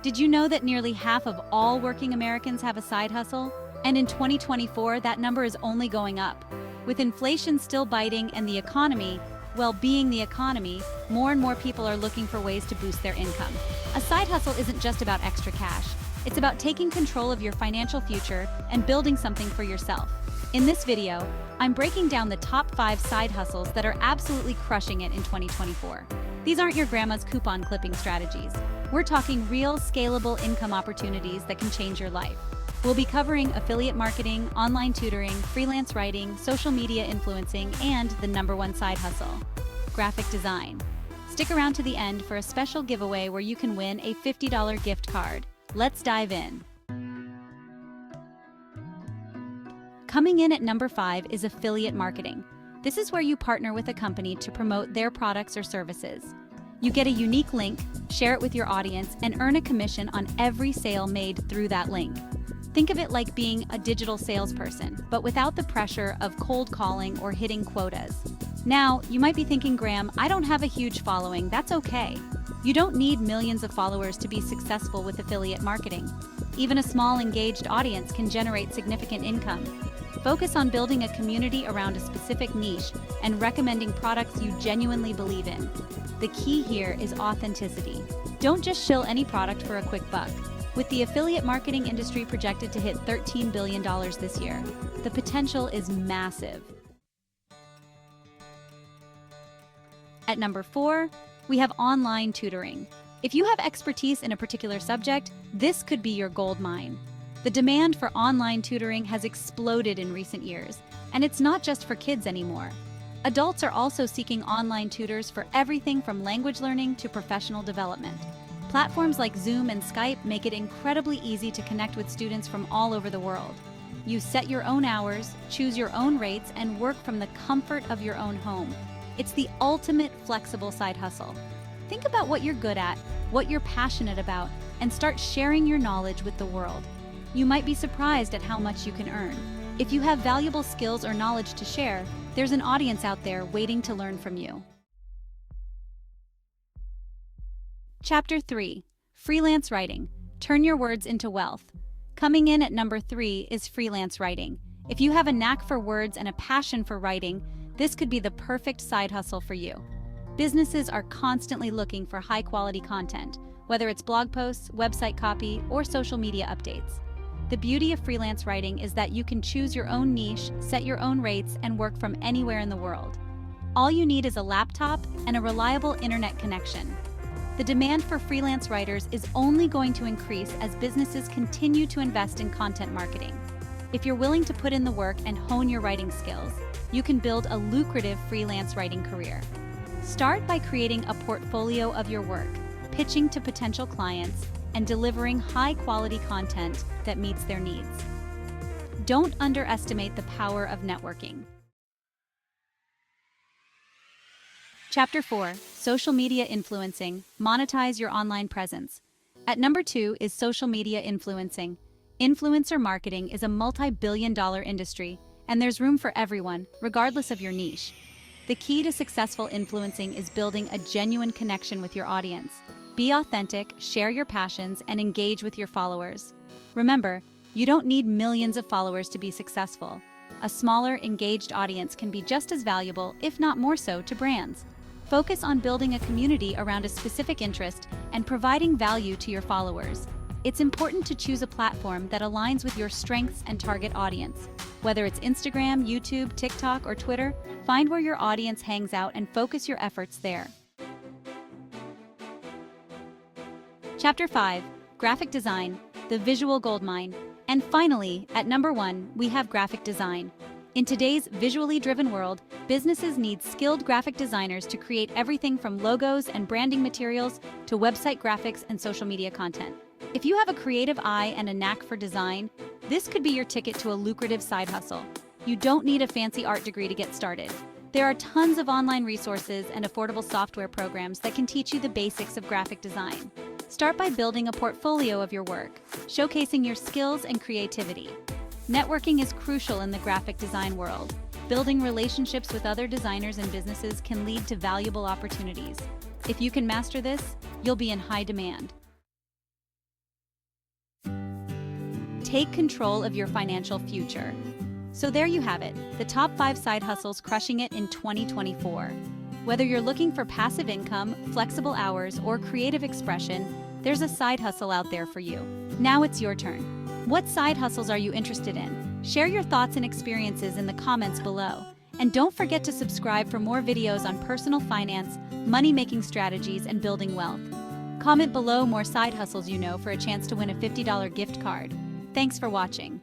Did you know that nearly half of all working Americans have a side hustle? And in 2024, that number is only going up. With inflation still biting and the economy, well, being the economy, more and more people are looking for ways to boost their income. A side hustle isn't just about extra cash. It's about taking control of your financial future and building something for yourself. In this video, I'm breaking down the top 5 side hustles that are absolutely crushing it in 2024. These aren't your grandma's coupon clipping strategies. We're talking real, scalable income opportunities that can change your life. We'll be covering affiliate marketing, online tutoring, freelance writing, social media influencing, and the #1 side hustle, graphic design. Stick around to the end for a special giveaway where you can win a $50 gift card. Let's dive in. Coming in at number 5 is affiliate marketing. This is where you partner with a company to promote their products or services. You get a unique link, share it with your audience, and earn a commission on every sale made through that link. Think of it like being a digital salesperson, but without the pressure of cold calling or hitting quotas. Now, you might be thinking, Graham, I don't have a huge following. That's okay. You don't need millions of followers to be successful with affiliate marketing. Even a small engaged audience can generate significant income. Focus on building a community around a specific niche and recommending products you genuinely believe in. The key here is authenticity. Don't just shill any product for a quick buck. With the affiliate marketing industry projected to hit $13 billion this year, the potential is massive. At number 4, we have online tutoring. If you have expertise in a particular subject, this could be your gold mine. The demand for online tutoring has exploded in recent years, and it's not just for kids anymore. Adults are also seeking online tutors for everything from language learning to professional development. Platforms like Zoom and Skype make it incredibly easy to connect with students from all over the world. You set your own hours, choose your own rates, and work from the comfort of your own home. It's the ultimate flexible side hustle. Think about what you're good at, what you're passionate about, and start sharing your knowledge with the world. You might be surprised at how much you can earn. If you have valuable skills or knowledge to share, there's an audience out there waiting to learn from you. Chapter 3. Freelance writing. Turn your words into wealth. Coming in at number 3 is freelance writing. If you have a knack for words and a passion for writing, this could be the perfect side hustle for you. Businesses are constantly looking for high-quality content, whether it's blog posts, website copy, or social media updates. The beauty of freelance writing is that you can choose your own niche, set your own rates, and work from anywhere in the world. All you need is a laptop and a reliable internet connection. The demand for freelance writers is only going to increase as businesses continue to invest in content marketing. If you're willing to put in the work and hone your writing skills, you can build a lucrative freelance writing career. Start by creating a portfolio of your work, pitching to potential clients, and delivering high-quality content that meets their needs. Don't underestimate the power of networking. Chapter 4. Social media influencing. Monetize your online presence. At number 2 is social media influencing. Influencer marketing is a multi-billion-dollar industry, and there's room for everyone, regardless of your niche. The key to successful influencing is building a genuine connection with your audience. Be authentic, share your passions, and engage with your followers. Remember, you don't need millions of followers to be successful. A smaller, engaged audience can be just as valuable, if not more so, to brands. Focus on building a community around a specific interest and providing value to your followers. It's important to choose a platform that aligns with your strengths and target audience. Whether it's Instagram, YouTube, TikTok, or Twitter, find where your audience hangs out and focus your efforts there. Chapter 5. Graphic design, the visual goldmine. And finally, at number 1, we have graphic design. In today's visually driven world, businesses need skilled graphic designers to create everything from logos and branding materials to website graphics and social media content. If you have a creative eye and a knack for design, this could be your ticket to a lucrative side hustle. You don't need a fancy art degree to get started. There are tons of online resources and affordable software programs that can teach you the basics of graphic design. Start by building a portfolio of your work, showcasing your skills and creativity. Networking is crucial in the graphic design world. Building relationships with other designers and businesses can lead to valuable opportunities. If you can master this, you'll be in high demand. Take control of your financial future. So there you have it, the top 5 side hustles crushing it in 2024. Whether you're looking for passive income, flexible hours, or creative expression, there's a side hustle out there for you. Now it's your turn. What side hustles are you interested in? Share your thoughts and experiences in the comments below. And don't forget to subscribe for more videos on personal finance, money-making strategies, and building wealth. Comment below more side hustles you know for a chance to win a $50 gift card. Thanks for watching.